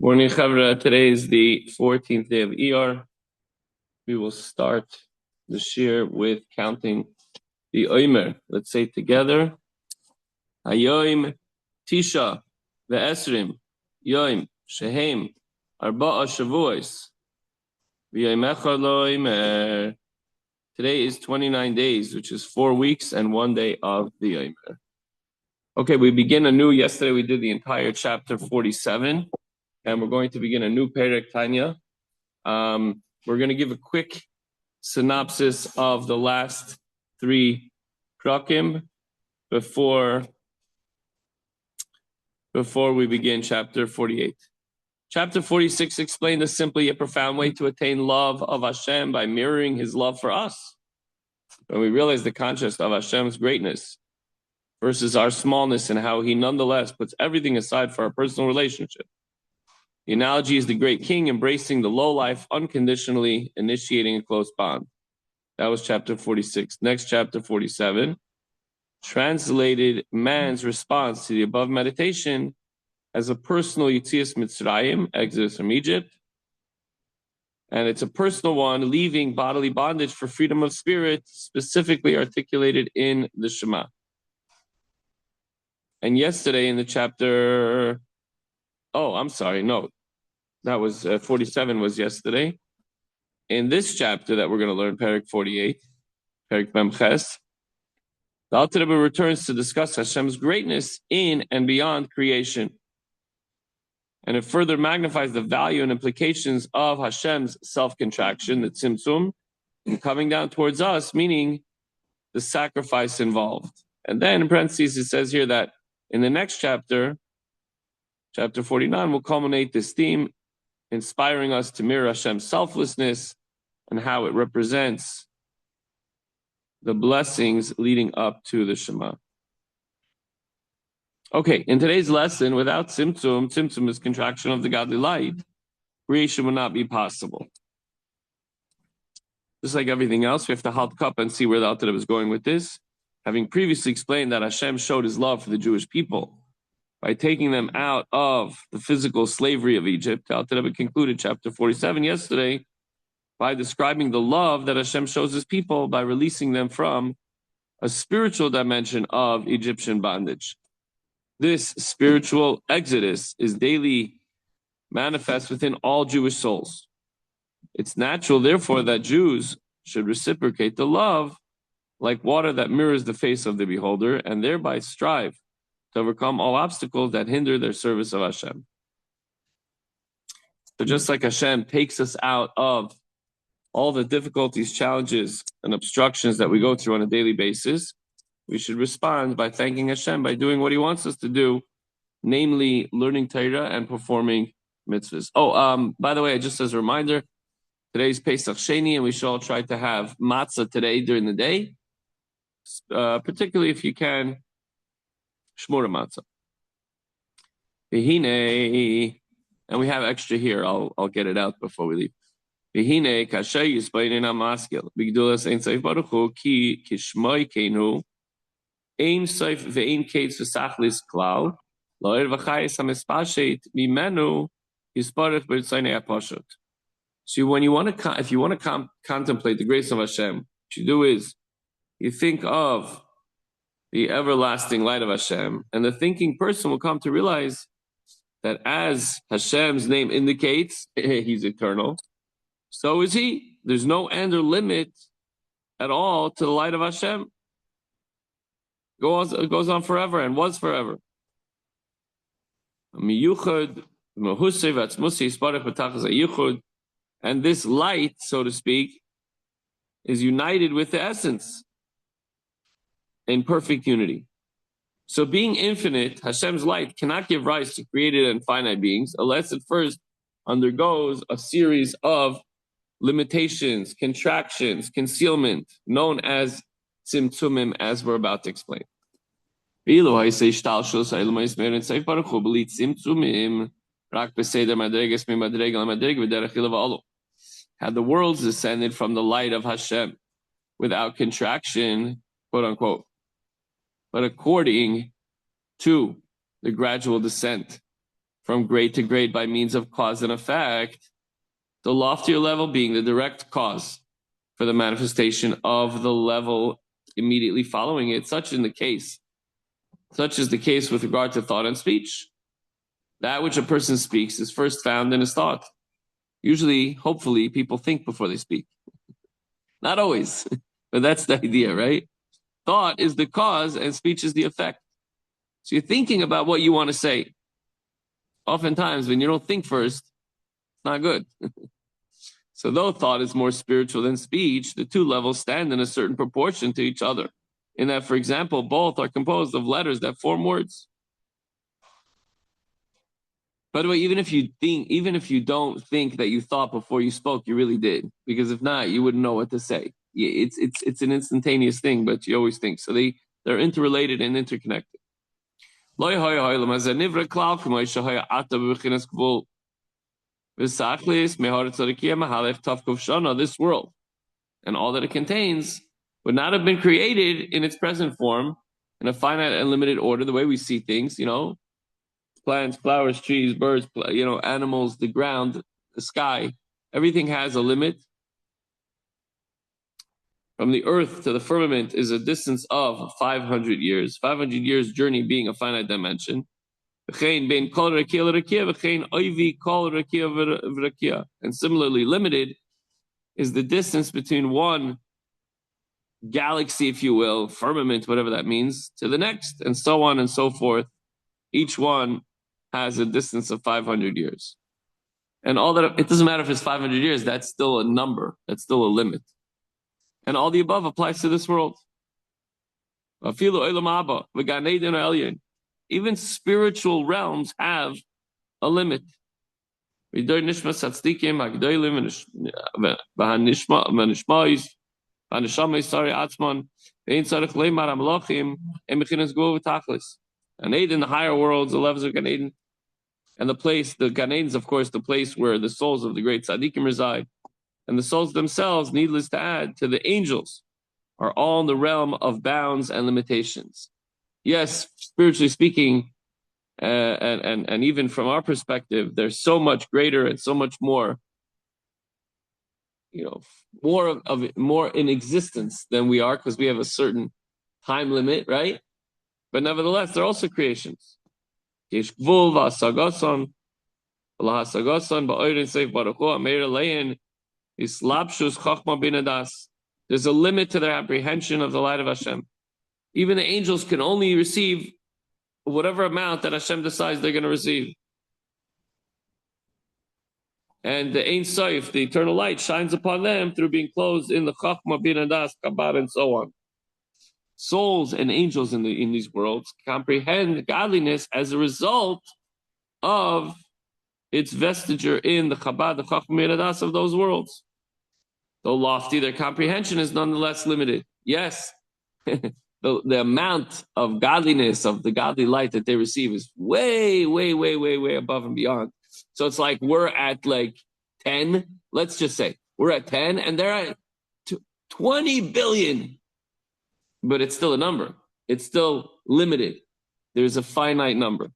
Morning, Chavra. Today is the 14th day of Iyar. We will start the shir with counting the Omer. Let's say together. Hayoim Tisha ve'esrim Yoim Shehem Arba'a Shavuos V'Yom Echad Lo Omer. Today is 29 days, which is 4 weeks and 1 day of the Omer. Okay, we begin anew. Yesterday we did the entire chapter 47. And we're going to begin a new Perek Tanya. We're going to give a quick synopsis of the last 3 prakim before we begin chapter 48. Chapter 46 explained a simple yet profound way to attain love of Hashem by mirroring His love for us. When we realize the contrast of Hashem's greatness versus our smallness and how He nonetheless puts everything aside for our personal relationship. The analogy is the great king embracing the low life unconditionally, initiating a close bond. That was chapter 46. Next, chapter 47, translated man's response to the above meditation as a personal Yetzias Mitzrayim, exodus from Egypt. And it's a personal one, leaving bodily bondage for freedom of spirit, specifically articulated in the Shema. And yesterday in the chapter... That was 47 was yesterday. In this chapter that we're going to learn, Perek 48, Perek Memches, the Alter Rebbe returns to discuss Hashem's greatness in and beyond creation. And it further magnifies the value and implications of Hashem's self-contraction, the tzimtzum, and coming down towards us, meaning the sacrifice involved. And then in parentheses, it says here that in the next chapter, chapter 49, will culminate this theme, inspiring us to mirror Hashem's selflessness and how it represents the blessings leading up to the Shema. Okay, in today's lesson, without tzimtzum is contraction of the godly light, creation would not be possible. Just like everything else, we have to halt up and see where the Alter Rebbe is going with this. Having previously explained that Hashem showed His love for the Jewish people by taking them out of the physical slavery of Egypt, Alter Rebbe concluded chapter 47 yesterday by describing the love that Hashem shows His people by releasing them from a spiritual dimension of Egyptian bondage. This spiritual exodus is daily manifest within all Jewish souls. It's natural, therefore, that Jews should reciprocate the love like water that mirrors the face of the beholder and thereby strive to overcome all obstacles that hinder their service of Hashem. So just like Hashem takes us out of all the difficulties, challenges, and obstructions that we go through on a daily basis, we should respond by thanking Hashem, by doing what He wants us to do, namely learning Torah and performing mitzvahs. By the way, just as a reminder, today's Pesach Sheni, and we should all try to have matzah today during the day, particularly if you can, Shmura matzah. V'hinei, and we have extra here. I'll get it out before we leave. V'hinei kashay yisbayin amaskil b'gdulas ein seif baruch hu ki kishmoi keinu ein seif ve'ein kates v'sachlis klau lo'er v'chayis hamispashet mimenu yisbarach b'ritzaynei apashut. So when you want to, if you want to contemplate the grace of Hashem, what you do is you think of the everlasting light of Hashem, and the thinking person will come to realize that as Hashem's name indicates, He's eternal, so is He. There's no end or limit at all to the light of Hashem. It goes on forever and was forever. And this light, so to speak, is united with the essence in perfect unity. So being infinite, Hashem's light cannot give rise to created and finite beings unless it first undergoes a series of limitations, contractions, concealment, known as tzimtzumim, as we're about to explain. Had the worlds descended from the light of Hashem without contraction, quote unquote, but according to the gradual descent from grade to grade by means of cause and effect, the loftier level being the direct cause for the manifestation of the level immediately following it. Such is the case with regard to thought and speech. That which a person speaks is first found in his thought. Usually, hopefully, people think before they speak. Not always, but that's the idea, right? Thought is the cause and speech is the effect. So you're thinking about what you want to say. Oftentimes, when you don't think first, it's not good. So though thought is more spiritual than speech, the two levels stand in a certain proportion to each other. In that, for example, both are composed of letters that form words. By the way, even if you don't think that you thought before you spoke, you really did. Because if not, you wouldn't know what to say. It's an instantaneous thing, but you always think. So they're interrelated and interconnected. This world and all that it contains would not have been created in its present form in a finite and limited order, the way we see things, plants, flowers, trees, birds, animals, the ground, the sky. Everything has a limit. From the earth to the firmament is a distance of 500 years. 500 years journey being a finite dimension. And similarly, limited is the distance between one galaxy, if you will, firmament, whatever that means, to the next, and so on and so forth. Each one has a distance of 500 years. And all that, it doesn't matter if it's 500 years, that's still a number, that's still a limit. And all the above applies to this world. Even spiritual realms have a limit. And eight in the higher worlds, the levels of Gan Eden, and the Gan Eden is, of course, the place where the souls of the great tzaddikim reside, and the souls themselves, needless to add, to the angels, are all in the realm of bounds and limitations. Yes, spiritually speaking, and even from our perspective, they're so much greater and so much more, more in existence than we are, because we have a certain time limit, right? But nevertheless, they're also creations. There's a limit to their apprehension of the light of Hashem. Even the angels can only receive whatever amount that Hashem decides they're going to receive. And the Ein Sof, the eternal light, shines upon them through being closed in the Chachma, Bin Adas, Kabbalah, and so on. Souls and angels in these worlds comprehend godliness as a result of its vestiture in the Chabad, the Chachma, Bin Adas of those worlds. Though lofty, their comprehension is nonetheless limited. Yes, the amount of godliness, of the godly light that they receive is way, way, way, way, way above and beyond. So it's like we're at 10, let's just say. We're at 10 and they're at 20 billion. But it's still a number. It's still limited. There's a finite number.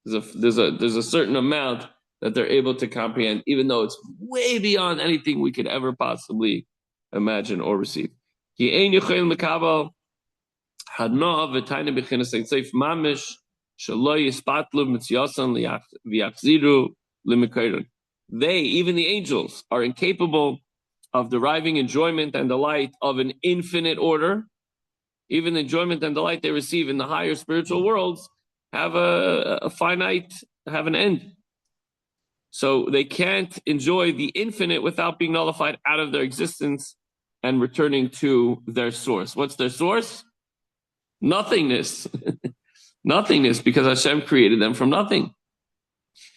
There's a certain amount that they're able to comprehend, even though it's way beyond anything we could ever possibly imagine or receive. They, even the angels, are incapable of deriving enjoyment and delight of an infinite order. Even the enjoyment and delight they receive in the higher spiritual worlds have have an end. So they can't enjoy the infinite without being nullified out of their existence and returning to their source. What's their source? Nothingness. Nothingness, because Hashem created them from nothing.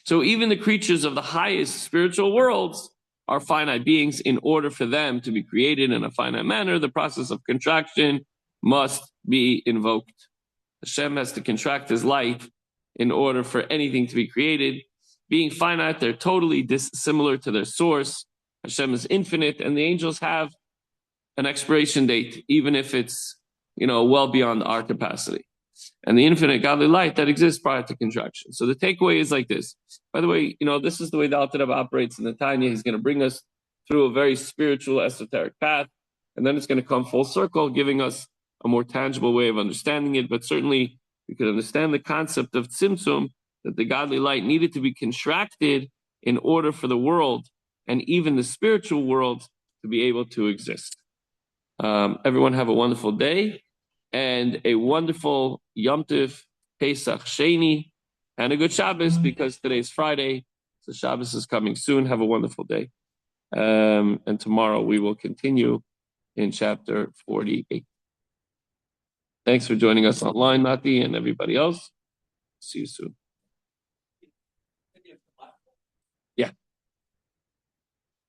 So even the creatures of the highest spiritual worlds are finite beings. In order for them to be created in a finite manner, the process of contraction must be invoked. Hashem has to contract his light in order for anything to be created. Being finite, they're totally dissimilar to their source. Hashem is infinite, and the angels have an expiration date, even if it's well beyond our capacity. and the infinite godly light that exists prior to contraction. So the takeaway is like this. By the way, this is the way the Alter Rebbe operates in the Tanya. He's going to bring us through a very spiritual, esoteric path, and then it's going to come full circle, giving us a more tangible way of understanding it. But certainly, we could understand the concept of tzimtzum, that the godly light needed to be contracted in order for the world and even the spiritual world to be able to exist. Everyone have a wonderful day and a wonderful Yom Tov, Pesach Sheni, and a good Shabbos, because today's Friday, so Shabbos is coming soon. Have a wonderful day. And tomorrow we will continue in chapter 48. Thanks for joining us online, Nati, and everybody else. See you soon.